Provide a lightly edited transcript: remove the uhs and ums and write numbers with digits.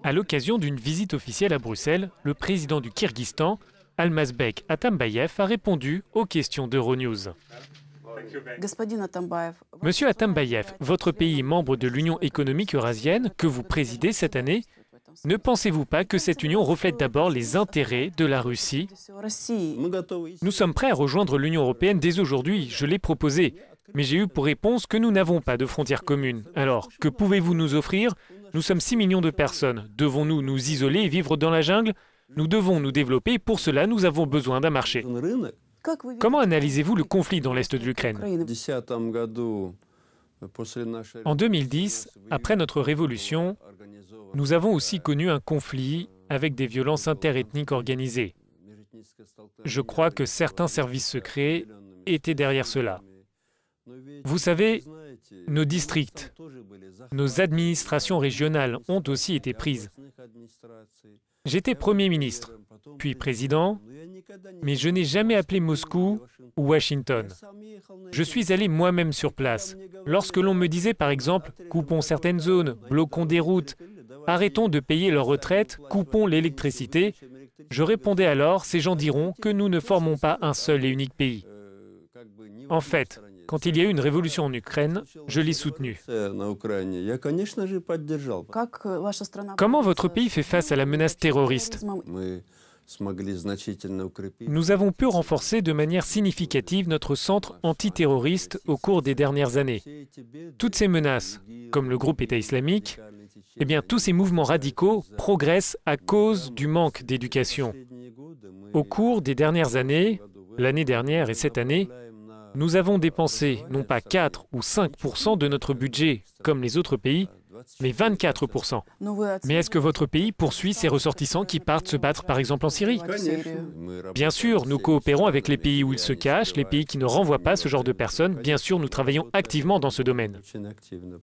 À l'occasion d'une visite officielle à Bruxelles, le président du Kirghizstan, Almazbek Atambayev, a répondu aux questions d'Euronews. Monsieur Atambayev, votre pays membre de l'Union économique eurasienne que vous présidez cette année, ne pensez-vous pas que cette union reflète d'abord les intérêts de la Russie? Nous sommes prêts à rejoindre l'Union européenne dès aujourd'hui, je l'ai proposé. Mais j'ai eu pour réponse que nous n'avons pas de frontières communes. Alors, que pouvez-vous nous offrir? Nous sommes 6 millions de personnes. Devons-nous nous isoler et vivre dans la jungle? Nous devons nous développer. Pour cela, nous avons besoin d'un marché. Comment analysez-vous le conflit dans l'Est de l'Ukraine? En 2010, après notre révolution, nous avons aussi connu un conflit avec des violences interethniques organisées. Je crois que certains services secrets étaient derrière cela. Vous savez, nos districts, nos administrations régionales ont aussi été prises. J'étais Premier ministre, puis président, mais je n'ai jamais appelé Moscou ou Washington. Je suis allé moi-même sur place. Lorsque l'on me disait par exemple « coupons certaines zones, bloquons des routes, arrêtons de payer leurs retraites, coupons l'électricité », je répondais alors « ces gens diront que nous ne formons pas un seul et unique pays ». En fait, quand il y a eu une révolution en Ukraine, je l'ai soutenue. Comment votre pays fait face à la menace terroriste? Nous avons pu renforcer de manière significative notre centre antiterroriste au cours des dernières années. Toutes ces menaces, comme le groupe État islamique, eh bien, tous ces mouvements radicaux progressent à cause du manque d'éducation. Au cours des dernières années, l'année dernière et cette année, nous avons dépensé non pas 4 ou 5% de notre budget, comme les autres pays, mais 24%. Mais est-ce que votre pays poursuit ses ressortissants qui partent se battre par exemple en Syrie? Bien sûr, nous coopérons avec les pays où ils se cachent, les pays qui ne renvoient pas ce genre de personnes. Bien sûr, nous travaillons activement dans ce domaine.